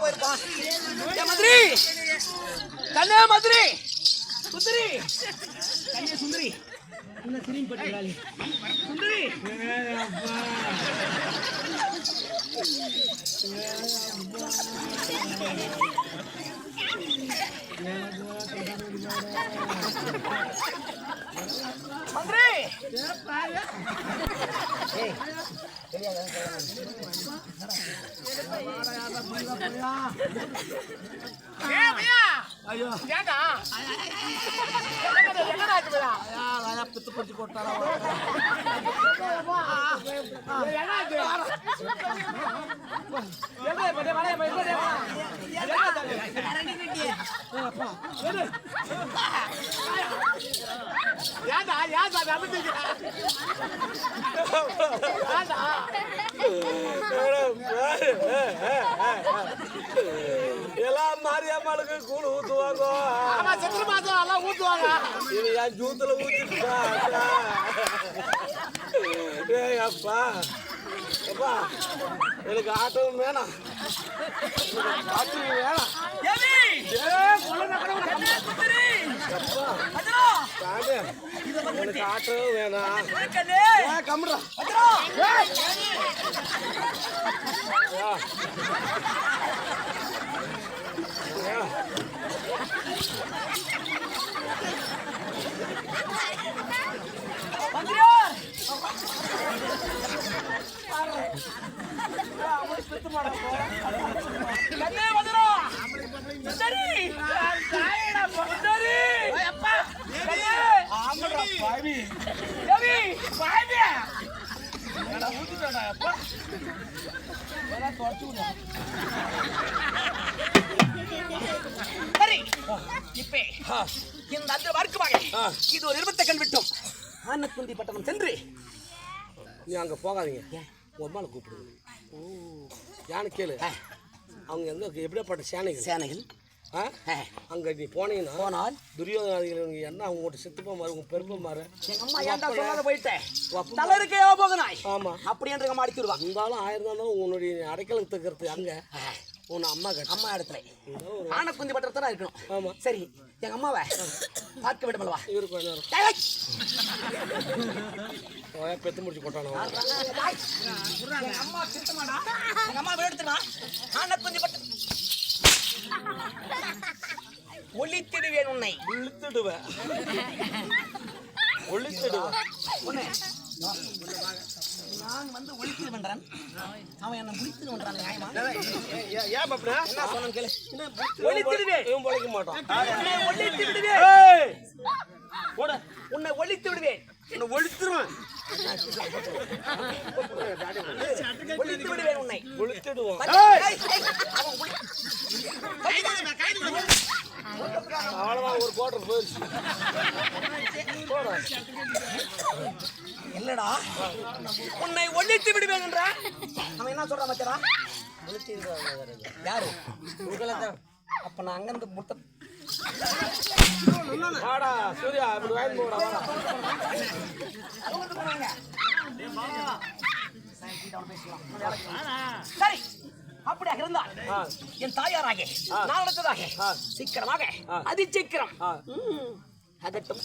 போயிருப்பான். மதுரை கண்ணே மதுரை சுந்தரி கண்ணே சுந்தரி என்ன திரும்பி பட்டுறாளி சுந்தரி மந்திரி ஐயோ ஏண்டா பித்து பிடிச்சு போட்டாரா எல்லாம் மாரியம்மாளுக்கு கூழ் ஊத்துவாங்க. சித்திர மாசம் எல்லாம் ஊத்துவாங்க. இது என் ஜூத்துல ஊத்திட்டா. அப்பா அப்பா எனக்கு ஆட்டோவும் வேணாம், ஆட்டோவும் வேணாம். எனக்கு ஆட்டோவும் வேணாம். கம்முடா இந்த அந்த வர்க்கமாக இது ஒரு 20 கண் விட்டோம். ஆனக்குந்தி பட்டணம் சென்று நீ அங்க போகாதீங்க, உம்மால கூப்பிடுங்க. யானு கேளு, அவங்க எங்க எப்படியாப்பட்ட சேனைகள் அங்க நீ போனால் துரியோதனாதிகள் என்ன அவங்க கூட சித்துப்பா மாறு உங்க பெருப்பா மாறு. எங்க அம்மா ஏன்டா சொல்லாத போயிட்டேன் தலருக்கே போகனாய். ஆமா அப்படி என்று அம்மா அடித்துடுவா. இருந்தாலும் 1000 இருந்தாலும் உன்னுடைய அடைக்கலம் தக்கிறது அங்க உன் அம்மா இடத்துல ஆனக்குந்தி பட்டணத்துல இருக்கணும். ஆமா சரி, எங்க அம்மாவை பார்க்க விடமல்லவா? இவரு கொஞ்ச நேரம் பெத்து முடிச்சு போட்டானோ. எங்க அம்மா திருத்தமாடா, எங்க அம்மா எடுத்துனா ஆனக்குந்தி பட்டணம் ஒளித்திடுவேன் உன்னை. ஒளித்திடுவேன் நான் வந்து ஒளித்திடு பண்றேன், அவன் என்ன முடித்திடு பண்றான். நியாயமா? ஏன் பாப்பா என்ன சொன்ன கேளு. ஒளித்திடுவேன், இவன் பொழைக்க மாட்டான். ஒளித்து விடுவேன், உன்னை ஒளித்து விடுவேன், உன்னை ஒளித்துருவேன், ஒளித்து விடுவேன் உன்னை. ஒளித்திடுவான். அவ்வளவுதான், ஒரு கோட்டர் போயிடுச்சு. இல்லடா, உன்னை ஒழித்து விடுவேன் என்ற அவன் என்ன சொல்றான் மச்சரா? யாரு? அப்ப நான் அங்கிருந்து முட்டை வாடா சூர்யா, இப்படி வாங்கி போடா. சரி, அப்படியாக இருந்தால் என் தாயாராக நான் நடத்ததாக சீக்கிரமாக அதி சீக்கிரம் அதட்டும்.